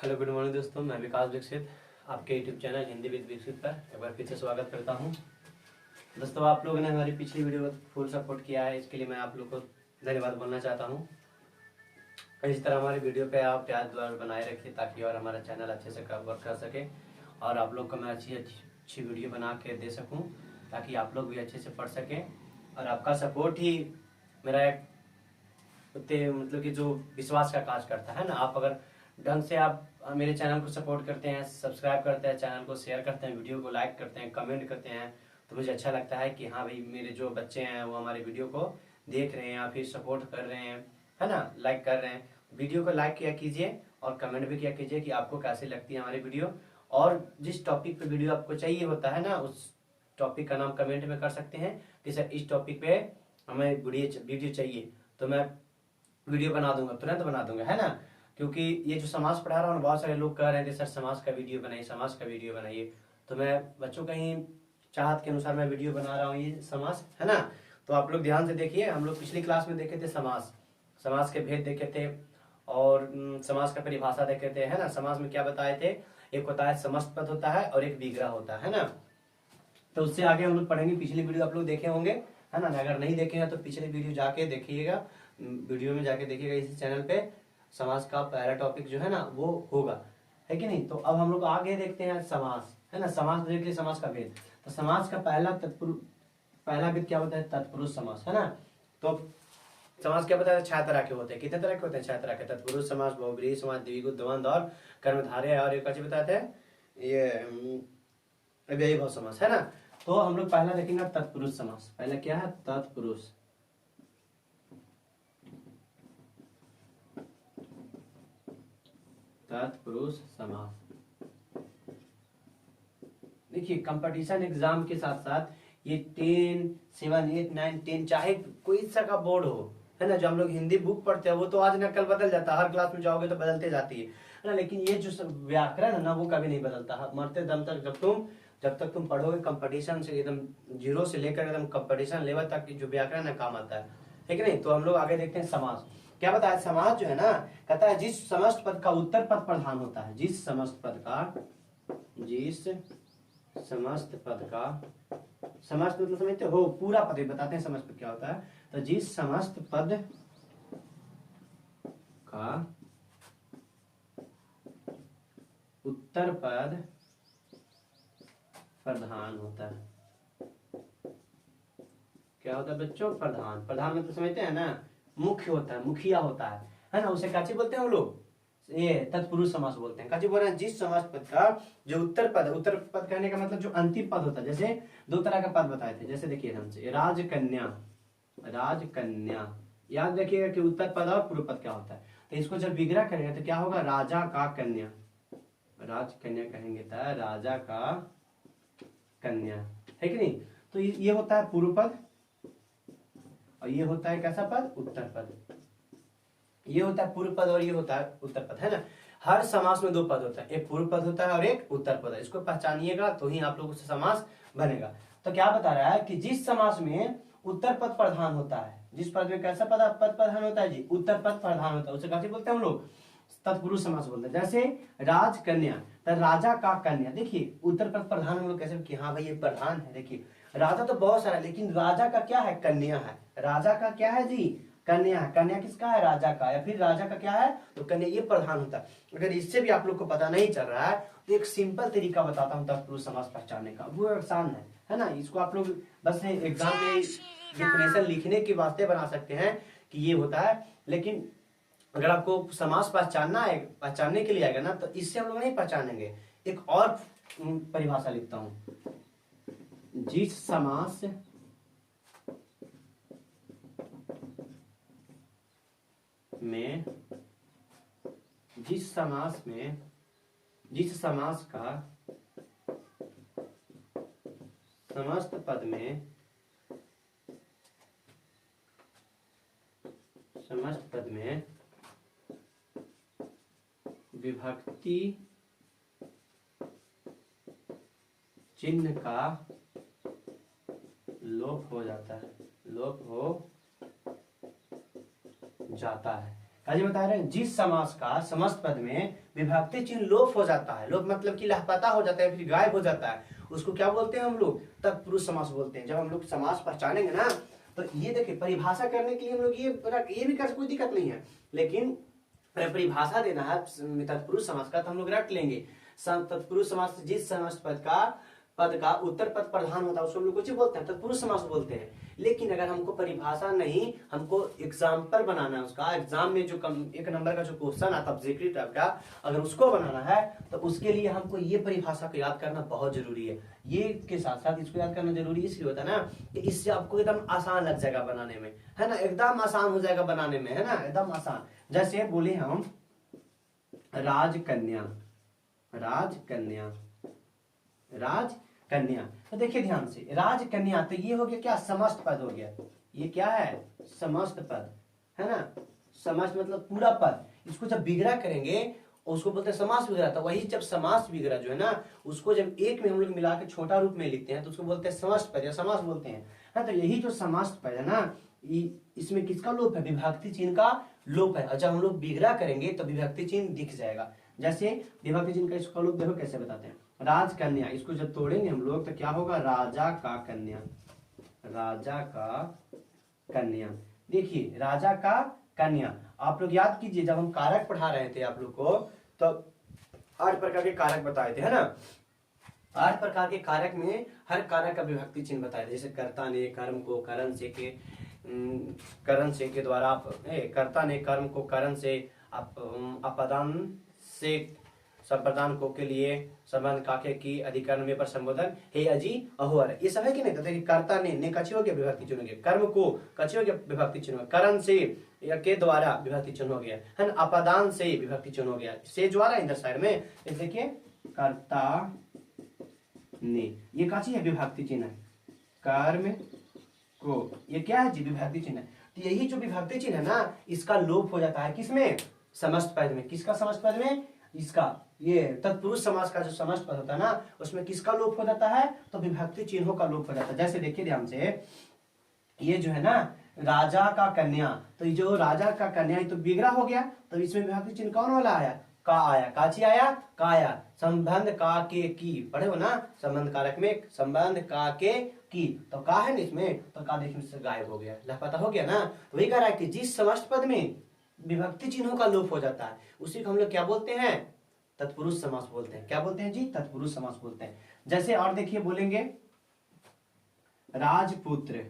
Hello good morning दोस्तों, मैं विकास दीक्षित आपके यूट्यूब चैनल हिंदी विद विकसित पर एक बार फिर से स्वागत करता हूं। दोस्तों, आप लोगों ने हमारी पिछली वीडियो को फुल सपोर्ट किया है, इसके लिए मैं आप लोग को धन्यवाद बोलना चाहता हूं। इस तरह हमारी वीडियो पे आप प्यार द्वार बनाए रखिए ताकि और हमारा चैनल अच्छे से वर्क कर सके और आप लोग को मैं अच्छी वीडियो बना के दे सकूँ ताकि आप लोग भी अच्छे से पढ़ सकें। और आपका सपोर्ट ही मेरा एक मतलब कि जो विश्वास का काज करता है ना। आप अगर ढंग से आप मेरे चैनल को सपोर्ट करते हैं, सब्सक्राइब करते हैं, चैनल को शेयर करते हैं, वीडियो को लाइक करते हैं, कमेंट करते हैं, तो मुझे अच्छा लगता है कि हाँ भाई, मेरे जो बच्चे हैं वो हमारे वीडियो को देख रहे हैं या फिर सपोर्ट कर रहे हैं, है ना, लाइक कर रहे हैं। वीडियो को लाइक किया कीजिए और कमेंट भी किया कीजिए कि आपको कैसी लगती है हमारी वीडियो। और जिस टॉपिक पे वीडियो आपको चाहिए होता है ना, उस टॉपिक का नाम कमेंट में कर सकते हैं कि सर इस टॉपिक पे हमें वीडियो चाहिए, तो मैं वीडियो बना दूंगा, तुरंत बना दूंगा, है ना। क्योंकि ये जो समाज पढ़ा रहा हूँ, बहुत सारे लोग कह रहे हैं कि सर समाज का वीडियो बनाइए, समाज का वीडियो बनाइए, तो मैं बच्चों का ही चाहत के अनुसार मैं वीडियो बना रहा हूँ, ये समाज, है ना। तो आप लोग ध्यान से देखिए। हम लोग पिछली क्लास में देखे थे समाज के भेद देखे थे और समाज का परिभाषा देखे थे, है ना। समाज में क्या बताए थे, एक होता है समस्त पद होता है और एक विग्रह होता है ना। तो उससे आगे हम लोग पढ़ेंगे। पिछली वीडियो आप लोग देखे होंगे, है ना। अगर नहीं देखे हैं तो पिछले वीडियो जाके देखिएगा, वीडियो में जाके देखिएगा। इसी चैनल पे समाज का पहला टॉपिक जो है ना वो होगा, है कि नहीं। तो अब हम लोग आगे देखते हैं समास, है ना। समास देख लिए, समाज का भेद। तो समाज का पहला भेद क्या होता है, तत्पुरुष समास, है ना। तो समाज क्या बताया, 6 तरह के होते हैं। कितने तरह के होते हैं, 6 तरह के। तत्पुरुष समास, बहुब्रीहि समास, द्विगु द्वंद्व और कर्मधारय, और एक अच्छी बताते हैं ये अव्ययीभाव समास, है ना। तो हम लोग पहला देखेंगे तत्पुरुष समास। पहला क्या है, तत्पुरुष। तत्पुरुष समास। देखिए, कंपटीशन एग्जाम के साथ साथ ये 10, 7, 8, 9, 10 चाहे कोई सा का बोर्ड हो, है ना। जो हम लोग हिंदी बुक पढ़ते हैं वो तो आज न कल बदल जाता है, हर क्लास में जाओगे तो बदलते जाती है ना। लेकिन ये जो व्याकरण है ना वो कभी नहीं बदलता। मरते दम तक जब तक तुम पढ़ोगे, कंपटीशन से एकदम 0 से लेकर एकदम कंपटीशन लेवल तक जो व्याकरण है काम आता है कि नहीं। तो हम लोग आगे देखते हैं समास। क्या बताया, समास जो है ना, कहता है जिस समस्त पद का उत्तर पद प्रधान होता है। जिस समस्त पद का समस्त मतलब समझते हो, पूरा पद बताते हैं समस्त पद क्या होता है। तो जिस समस्त पद का उत्तर पद प्रधान होता है। क्या होता है बच्चों, प्रधान। प्रधान मतलब समझते हैं ना, मुख्य होता है, मुखिया होता है ना। उसे काची बोलते हैं हम लोग, ये तत्पुरुष समास बोलते हैं। काची बोल रहे हैं, जिस समास पद का जो उत्तर पद है, उत्तर पद कहने का मतलब जो अंतिम पद होता है। जैसे 2 तरह का पद बताए थे, जैसे देखिए ध्यान से, राजकन्या। याद रखिएगा कि उत्तर पद और पूर्व पद क्या होता है। तो इसको जब विग्रह करेंगे तो क्या होगा, राजा का कन्या। राजकन्या कहेंगे तो राजा का कन्या, है कि नहीं। तो ये होता है पूर्व पद और ये होता है कैसा पद, उत्तर पद। ये होता है पूर्व पद और ये होता है उत्तर पद, है ना। हर समास में 2 पद होता है, एक पूर्व पद होता है और एक उत्तर पद है। इसको पहचानिएगा तो ही आप लोगों से समास बनेगा। तो क्या बता रहा है कि जिस समास में उत्तर पद प्रधान होता है, जिस पद में कैसा पद प्रधान होता है जी, उत्तर पद प्रधान होता है, उसे कैसे बोलते हैं हम लोग, तत्पुरुष समास बोलते हैं। जैसे राजकन्या, तो राजा का कन्या। देखिए उत्तर पद प्रधान हम लोग कैसे कि हाँ भाई ये प्रधान है। देखिए राजा तो बहुत सारा है, लेकिन राजा का क्या है, कन्या है। राजा का क्या है जी, कन्या है। कन्या किसका है, राजा का। या फिर राजा का क्या है, तो कन्या, ये प्रधान होता है। अगर इससे भी आप लोग को पता नहीं चल रहा है तो एक सिंपल तरीका बताता हूँ तत्पुरुष समास पहचानने का, वो आसान है ना। इसको आप लोग बस एग्जाम में डिफिनेशन लिखने के वास्ते बना सकते हैं कि ये होता है। लेकिन अगर आपको समास पहचानने के लिए आएगा ना, तो इससे हम लोग नहीं पहचानेंगे। एक और परिभाषा लिखता हूं, जिस समास का समस्त पद में विभक्ति चिन्ह का लोप हो जाता है, काजी बता रहे हैं जिस समास का समस्त पद में विभक्ति चिन्ह लोप हो जाता है, लोप मतलब कि लापता हो जाता है, फिर गायब हो जाता है, उसको क्या बोलते हैं हम लोग? तत्पुरुष समास बोलते हैं। जब हम लोग समास पहचानेंगे ना तो ये देखिए परिभाषा करने के लिए हम लोग ये भी कर, कोई दिक्कत नहीं है, लेकिन परिभाषा देना है तत्पुरुष समास का तो हम लोग रट लेंगे। तत्पुरुष समास जिस समस्त पद का उत्तर पद प्रधान होता है उसको हम लोग कुछ बोलते हैं, तत्पुरुष समास बोलते हैं। लेकिन अगर हमको परिभाषा नहीं, हमको एग्जाम्पल बनाना है उसका, एग्जाम में जो एक नंबर का जो क्वेश्चन आता है ऑब्जेक्टिव टाइप का, अगर उसको बनाना है तो उसके लिए हमको ये परिभाषा को याद करना बहुत जरूरी है। ये के साथ साथ इसको याद करना जरूरी इसलिए होता है ना कि इससे आपको एकदम आसान लग जाएगा बनाने में, है ना, एकदम आसान हो जाएगा बनाने में, है ना, एकदम आसान। जैसे बोले हम राजकन्या, राजकन्या, राजकन्या, तो देखिए ध्यान से राजकन्या, तो ये हो गया क्या? समस्त पद हो गया। ये क्या है? समस्त पद, है ना, समस्त मतलब पूरा पद। इसको जब विग्रह करेंगे उसको बोलते हैं समास विग्रह। तो वही जब समास विग्रह जो है ना उसको जब एक में हम लोग मिला के छोटा रूप में लिखते हैं तो उसको बोलते हैं समस्त पद या समास बोलते हैं। हाँ, तो यही जो समस्त पद है ना इसमें किसका लोप है? विभक्ति चिन्ह का लोप है। और जब हम लोग विग्रह करेंगे तो विभक्ति चिन्ह दिख जाएगा। जैसे विभक्ति चिन्ह का इसका लोप देखो कैसे बताते हैं। राजकन्या, इसको जब तोड़ेंगे हम लोग तो क्या होगा? राजा का कन्या, राजा का कन्या। देखिए राजा का कन्या, आप लोग याद कीजिए जब हम कारक पढ़ा रहे थे आप लोग को तो 8 प्रकार के कारक बताए थे, है ना। 8 प्रकार के कारक में हर कारक का विभक्ति चिन्ह बताए थे। जैसे कर्ता ने कर्म को करण से के द्वारा, कर्ता ने कर्म को करण से, अपदान से संप्रदान को के लिए, संबंध काके की, अधिकरण में पर संबोधन, हे अजी अहोर, ये सब है कि नहीं? तो देखिए कर्ता ने कछी हो गया विभक्ति चिन्ह हो गया, कर्म को कछी हो गया विभक्ति चिन्ह हो गया, करण से या के द्वारा विभक्ति चिन्ह हो गया, है ना, अपदान से विभक्ति चिन्ह हो गया, से द्वारा इधर साइड में देखिए कर्ता ने, ये काची है? विभक्ति चिन्ह है। कर्म को, ये क्या है जी? विभक्ति चिन्ह है। तो यही जो विभक्ति चिन्ह है ना इसका लोप हो जाता है किसमें? समस्त पद में। किसका समस्त पद में? इसका, ये तत्पुरुष समास का जो समस्त पद होता है ना उसमें किसका लोप हो जाता है? तो विभक्ति चिन्हों का लोप हो जाता है। जैसे देखिए ध्यान से, ये जो है ना राजा का कन्या, तो ये जो राजा का कन्या ये तो विग्रह हो गया, तो इसमें विभक्ति चिन्ह कौन वाला आया? का आया। काची आया? का आया। संबंध का के की, पढ़े हो ना, संबंध कारक में संबंध का के की, तो का है ना इसमें, तो का देखने से गायब हो गया, लापता हो गया ना। तो वही कह रहा है कि जिस समस्त पद में विभक्ति चिन्हों का लोप हो जाता है उसी को हम लोग क्या बोलते हैं? तत्पुरुष समास बोलते हैं। क्या बोलते हैं जी? तत्पुरुष समास बोलते हैं। जैसे और देखिए बोलेंगे राजपुत्र,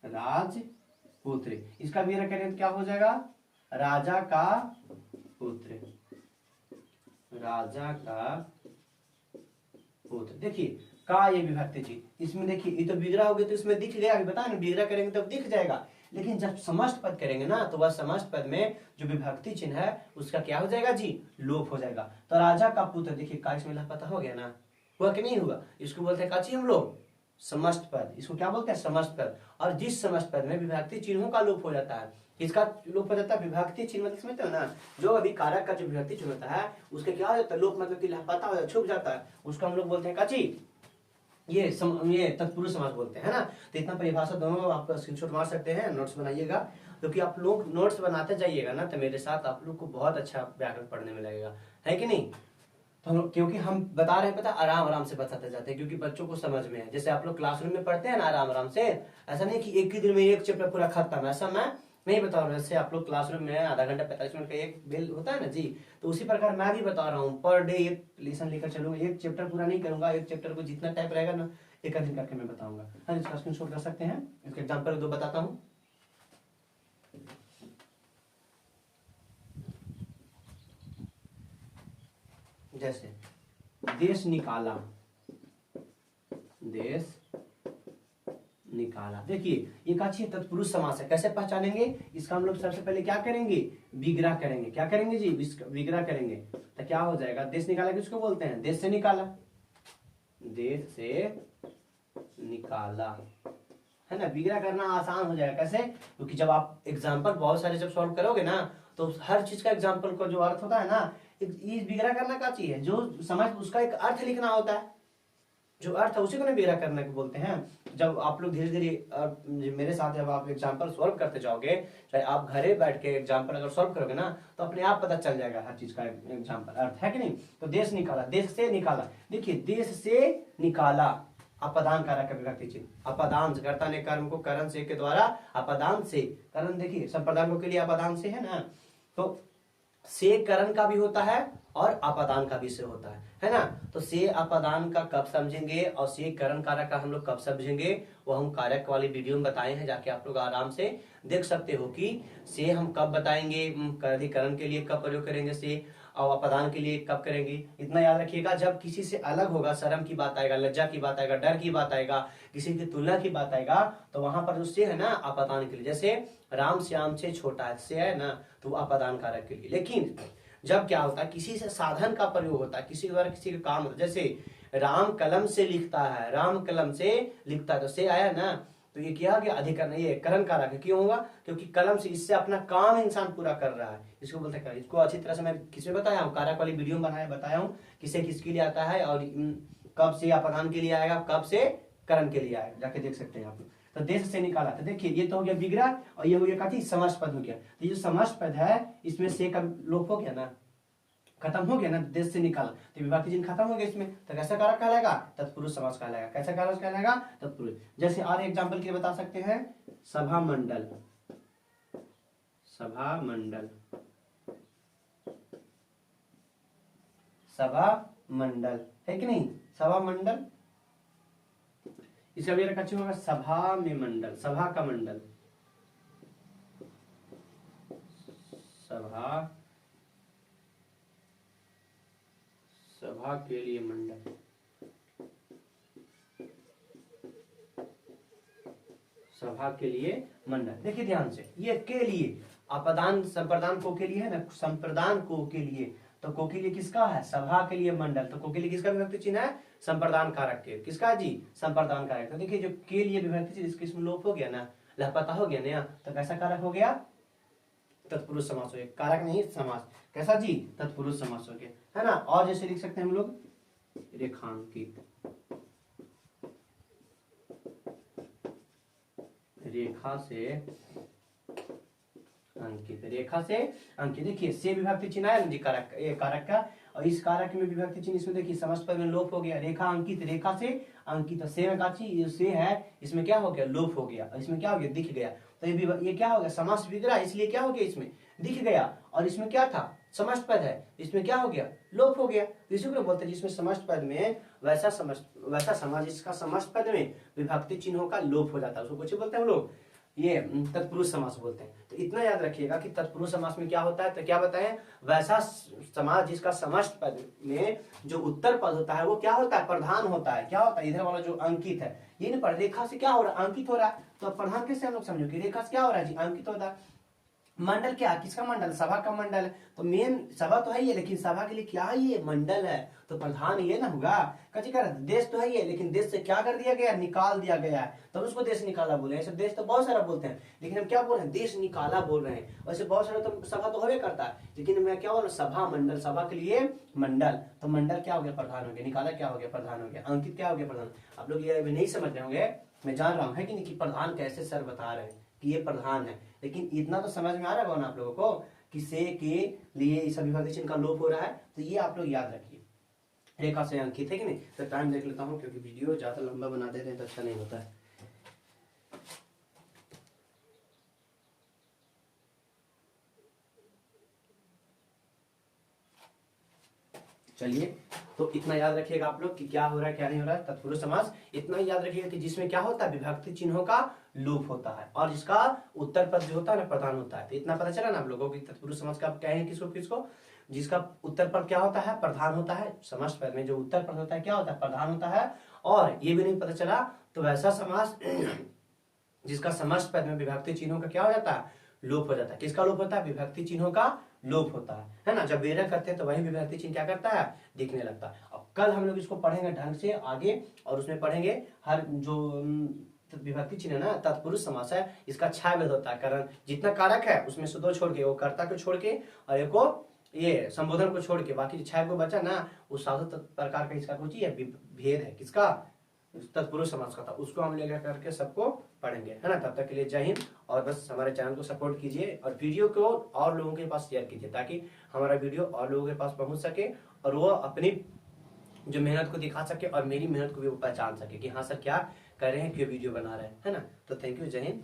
राजपुत्र, इसका विग्रह करें तो क्या हो जाएगा? राजा का पुत्र, राजा का पुत्र। देखिए का ये विभक्ति चिन्ह, इसमें देखिए ये तो विग्रह हो गया तो इसमें दिख गया, अभी बताया ना विग्रह करेंगे तब दिख जाएगा। लेकिन जब समस्त पद करेंगे ना तो वह समस्त पद में जो विभक्ति चिन्ह है उसका क्या हो जाएगा जी? लोप हो जाएगा। तो राजा का पुत्र, देखिए का इसमें लापता हो गया ना, हुआ कि नहीं हुआ? इसको बोलते हैं काची हम लोग? समस्त पद। इसको क्या बोलते हैं? समस्त पद। और जिस समस्त पद में विभक्ति चिन्हों का लोप हो जाता है, इसका लोप हो जाता है विभक्ति चिन्ह, मतलब समझते हो ना, जो अभी कारक का जो विभक्ति चिन्ह होता है उसका क्या हो जाता है? लोप मतलब कि लापता हो जाता है, छुप जाता है, उसको हम लोग बोलते हैं काची? ये तत्पुरुष समास बोलते हैं, है ना। तो इतना परिभाषा दोनों आप स्क्रीनशॉट मार सकते हैं, नोट्स बनाइएगा, क्योंकि आप लोग नोट्स बनाते जाइएगा ना तो मेरे साथ आप लोग को बहुत अच्छा व्याकरण पढ़ने में लगेगा, है कि नहीं। तो क्योंकि हम बता रहे हैं, पता, आराम आराम से बताते जाते हैं, क्योंकि बच्चों को समझ में है। जैसे आप लोग क्लासरूम में पढ़ते हैं ना आराम आराम से, ऐसा नहीं कि एक ही दिन में एक चैप्टर पूरा खत्म, ऐसा मैं नहीं बता रहा हूँ। जैसे आप लोग क्लासरूम में आधा घंटा 45 मिनट का एक बेल होता है ना जी, तो उसी प्रकार मैं भी बता रहा हूँ, पर डे एक लेसन लेकर चलूंगा, एक चैप्टर पूरा नहीं करूंगा, एक चैप्टर को जितना टाइप रहेगा ना एक दिन करके मैं बताऊंगा। हाँ, इसका स्क्रीनशॉट कर सकते हैं। इसके एग्जांपल 2 बताता हूँ। जैसे देश निकाला, देश निकाला, देखिए ये काची तत्पुरुष समास है। कैसे पहचानेंगे इसका? हम लोग सबसे पहले क्या करेंगे? विग्रह करेंगे। क्या करेंगे जी? विग्रह करेंगे। तो क्या हो जाएगा? देश निकाला किसको बोलते हैं? देश से निकाला, देश से निकाला, है ना। विग्रह करना आसान हो जाएगा। कैसे? क्योंकि जब आप एग्जाम्पल बहुत सारे जब सॉल्व करोगे ना तो हर चीज का एग्जाम्पल का जो अर्थ होता है ना, विग्रह करना का चीज है, जो समझ उसका एक अर्थ लिखना होता है, जो अर्थ है उसी को ना बेरा करने को बोलते हैं। जब आप लोग धीरे धीरे मेरे साथ जब आप एग्जाम्पल सॉल्व करते जाओगे, चाहे आप घरे बैठ के एग्जाम्पल अगर सॉल्व करोगे ना तो अपने आप पता चल जाएगा हर चीज का एग्जाम्पल अर्थ, है कि नहीं। तो देश निकाला, देश से निकाला, देखिए देश से निकाला, अपदान कारक का विभक्ति चिन्ह, अपदान कर्ता ने कर्म को करण से के द्वारा अपदान से, करण देखिए संप्रदान के लिए अपदान से है ना, तो से करण का भी होता है और अपादान का भी से होता है ना। तो से अपादान का कब समझेंगे और से करण कारक का हम लोग कब समझेंगे, वो हम कारक वाली वीडियो में बताए हैं, जाके आप लोग आराम से देख सकते हो कि से हम कब बताएंगे, करण के लिए कब प्रयोग करेंगे से, और अपादान के लिए कब करेंगे। इतना याद रखिएगा, जब किसी से अलग होगा, शर्म की बात आएगा, लज्जा की बात आएगा, डर की बात आएगा, किसी की तुलना की बात आएगा, तो वहां पर जो से है ना अपादान के लिए, जैसे राम श्याम से छोटा है से है ना, तो वो अपादान कारक के लिए। लेकिन जब क्या होता है, किसी से साधन का प्रयोग होता है, किसी द्वारा किसी का काम होता है, जैसे राम कलम से लिखता है, राम कलम से लिखता है, तो से आया ना, तो ये क्या गया अधिकरण, ये करण कारक है। क्यों होगा, क्योंकि कलम से इससे अपना काम इंसान पूरा कर रहा है, इसको बोलते हैं। इसको अच्छी तरह से मैं किसमें बताया हूँ, कारक वाली वीडियो में बताया हूँ किसे किसके लिए आता है और कब से अपदान के लिए आएगा, कब से करण के लिए आएगा, जाके देख सकते हैं आप। तो देश से निकाला, तो देखिए ये तो हो गया विग्रह और ये हो गया कथी समास पद हो गया। तो ये जो समास पद है इसमें से का लोप हो गया ना, खत्म हो गया ना, देश से निकाला तो विभक्ति चिन्ह खत्म हो गया इसमें, तो कैसा कारक कहलाएगा, तत्पुरुष समास कहलाएगा। कैसा कारक कहलाएगा, तत्पुरुष। जैसे और एग्जांपल के लिए बता सकते हैं, सभा मंडल, सभा मंडल, सभा मंडल है कि नहीं, सभा मंडल, इसका भी अच्छी होगा सभा में मंडल, सभा का मंडल, सभा, सभा के लिए मंडल, सभा के लिए मंडल। देखिए ध्यान से, ये के लिए अपदान संप्रदान को के लिए है ना, संप्रदान को के लिए, तो को के लिए किसका है, सभा के लिए मंडल, तो को के लिए किसका विभक्ति चिन्ह है, संप्रदान कारक के, किसका जी, संप्रदान कारक। तो देखिए जो के लिए विभक्ति चिन्ह इसके इसमें लोप हो गया ना, लापता हो गया ना, तो कैसा कारक हो गया, तत्पुरुष समास हो गया, कारक नहीं समास, कैसा जी, तत्पुरुष समास हो गया, है ना। और जैसे लिख सकते हैं हम लोग रेखांकित, रेखा से अंकित, रेखा से अंकित। देखिए से विभक्ति चिन्ह है जी कारक, ये कारक का, और इस कारक में विभक्ति चिन्ह इसमें देखिए समस्त पद में लोप हो गया, रेखा अंकित, रेखा से अंकित, से में काची से है, इसमें क्या हो गया, लोप हो गया, और इसमें क्या हो गया, दिख गया। तो ये क्या हो गया, समास विग्रह, इसलिए क्या हो गया, इसमें दिख गया, और इसमें क्या था, समस्त पद है, इसमें क्या हो गया, लोप हो गया। इसी को बोलते हैं जिसमें समस्त पद में वैसा समास जिसका समस्त पद में विभक्ति चिन्हों का लोप हो जाता है, उसको कुछ बोलते हैं हम लोग, ये तत्पुरुष समास बोलते हैं। तो इतना याद रखिएगा कि तत्पुरुष समास में क्या होता है, तो क्या बताएं, वैसा समास जिसका समस्त पद में जो उत्तर पद होता है वो क्या होता है, प्रधान होता है। क्या होता है, इधर वाला जो अंकित है, ये नहीं पर रेखा से क्या हो रहा है, अंकित हो रहा है, तो प्रधान कैसे हम लोग समझो कि रेखा से क्या हो रहा है जी, अंकित होता है। मंडल क्या, किसका मंडल, सभा का मंडल है, तो मेन सभा तो है ये, लेकिन सभा के लिए क्या है, ये मंडल है, तो प्रधान ये ना होगा। कची कर देश तो है ये, लेकिन देश से क्या कर दिया गया, निकाल दिया गया है, तो उसको देश निकाला बोले। ऐसे देश तो बहुत सारा बोलते हैं, लेकिन हम क्या बोल रहे हैं, देश निकाला बोल रहे हैं। वैसे बहुत सारा तो सभा तो होवे करता है, लेकिन मैं क्या बोल रहा हूँ, सभा मंडल, सभा के लिए मंडल, तो मंडल क्या हो गया, प्रधान हो गया, निकाला क्या हो गया, प्रधान हो गया, अंकित क्या हो गया, प्रधान। आप लोग ये नहीं समझ रहे होंगे, मैं जान रहा हूँ, है कि नहीं, कि प्रधान कैसे सर बता रहे हैं कि ये प्रधान है, लेकिन इतना तो समझ में आ रहा है ना आप लोगों को कि से के लिए इस विभक्ति चिन्ह का लोप हो रहा है, तो ये आप लोग याद रखिए, रेखा से अंकित, है कि नहीं। तो टाइम देख लेता हूँ क्योंकि वीडियो ज्यादा लंबा बना देते हैं तो अच्छा नहीं होता है। चलिए, तो इतना याद रखिएगा आप लोग कि क्या हो रहा है क्या नहीं हो रहा है। तत्पुरुष समास इतना ही याद रखिएगा कि जिसमें क्या होता है, विभक्ति चिन्हों का लोप होता है, और जिसका उत्तर पद जो होता है ना प्रधान होता है। तो इतना पता चला ना आप लोगों को तत्पुरुष समास का कहें किसको किसको, जिसका उत्तर पद क्या होता है, प्रधान होता है। समस्त पद में जो उत्तर पद होता है क्या होता है, प्रधान होता है। और ये भी नहीं पता चला तो वैसा समास जिसका समस्त पद में विभक्ति चिन्हों का क्या हो जाता है, लोप हो जाता है। किसका लोप होता है, विभक्ति चिन्हों का लोप होता है ना। जब बेरक करते हैं तो वही विभक्ति चिन्ह क्या करता है, दिखने लगता है। अब कल हम लोग इसको पढ़ेंगे ढंग से आगे, और उसमें पढ़ेंगे हर जो विभक्ति चिन्ह ना तत्पुरुष समास है, इसका 6 भेद होता है। कारण जितना कारक है उसमें से 2 छोड़ के, वो कर्ता को छोड़ के और एक को ये संबोधन को छोड़ के बाकी 6 को बचा ना, वो 7 प्रकार का इसका कुछ ही है, भेद है किसका, तत्पुरुष समास का था, उसको हम लेकर करके सबको पढ़ेंगे, है ना। तब तक के लिए जय हिंद, और बस हमारे चैनल को सपोर्ट कीजिए और वीडियो को और लोगों के पास शेयर कीजिए ताकि हमारा वीडियो और लोगों के पास पहुंच सके और वो अपनी जो मेहनत को दिखा सके और मेरी मेहनत को भी वो पहचान सके कि हाँ सर क्या कर रहे हैं, क्यों वीडियो बना रहे हैं, है ना। तो थैंक यू, जय हिंद।